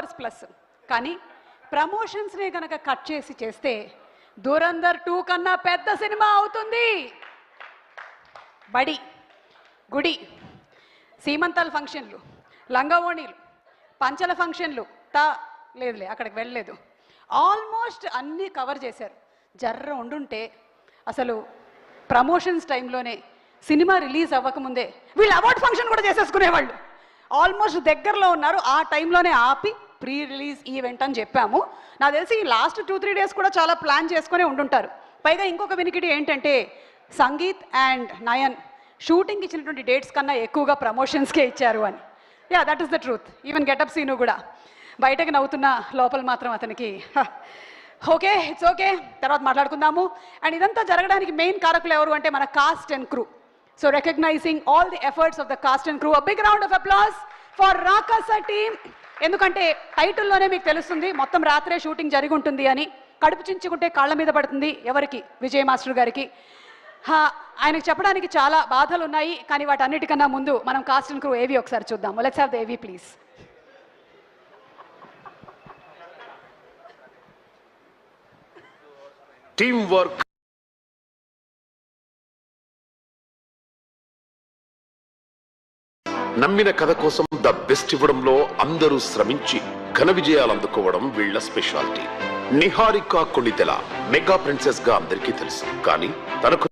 Crores plus. కానీ ప్రమోషన్స్నే కనుక cut చేసి చేస్తే దురంధర్ 2 కన్నా పెద్ద సినిమా అవుతుంది. బడి, గుడి, సీమంతాల ఫంక్షన్లు, లంగవోణీలు, పంచల ఫంక్షన్లు, లేదులే అక్కడికి వెళ్ళలేదు, ఆల్మోస్ట్ అన్నీ కవర్ చేశారు. జర్ర ఉండుంటే అసలు ప్రమోషన్స్ టైంలోనే సినిమా రిలీజ్ అవ్వకముందే వీళ్ళు అవార్డ్ ఫంక్షన్ కూడా చేసేసుకునేవాళ్ళు. ఆల్మోస్ట్ దగ్గరలో ఉన్నారు, ఆ టైంలోనే ఆపి ప్రీ రిలీజ్ ఈవెంట్ అని చెప్పాము. నాకు తెలిసి ఈ లాస్ట్ 2-3 డేస్ కూడా చాలా ప్లాన్ చేసుకునే ఉండుంటారు. పైగా ఇంకొక వినికిడి ఏంటంటే సంగీత్ అండ్ నయన్ షూటింగ్ ఇచ్చినటువంటి డేట్స్ కన్నా ఎక్కువగా ప్రమోషన్స్కే ఇచ్చారు అని. Yeah, that is the truth. Even getup Seenu కూడా బయటకు నవ్వుతున్న లోపల మాత్రం అతనికి ఓకే, ఇట్స్ ఓకే, తర్వాత మాట్లాడుకుందాము. అండ్ ఇదంతా జరగడానికి మెయిన్ కారకులు ఎవరు అంటే మన cast and crew. So recognizing all the efforts of the cast and crew, a big round of applause for Rakasa team. ఎందుకంటే టైటిల్లోనే మీకు తెలుస్తుంది మొత్తం రాత్రే షూటింగ్ జరిగి ఉంటుంది అని. కడుపు చించుకుంటే కాళ్ళ మీద పడుతుంది ఎవరికి? విజయ్ మాస్టర్ గారికి. ఆయనకు చెప్పడానికి చాలా బాధలు ఉన్నాయి, కానీ వాటన్నిటికన్నా ముందు మనం కాస్ట్ అండ్ క్రూ ఏవి ఒకసారి చూద్దాము. లెట్స్ హావ్ ద ఏవి ప్లీజ్. టీమ్ వర్క్, నమ్మిన కథ కోసం ద బెస్ట్ ఇవ్వడంలో అందరూ శ్రమించి ఘన విజయాలు అందుకోవడం వీళ్ల speciality. Niharika Konidela mega princess గా అందరికీ తెలుసు, కానీ తనకు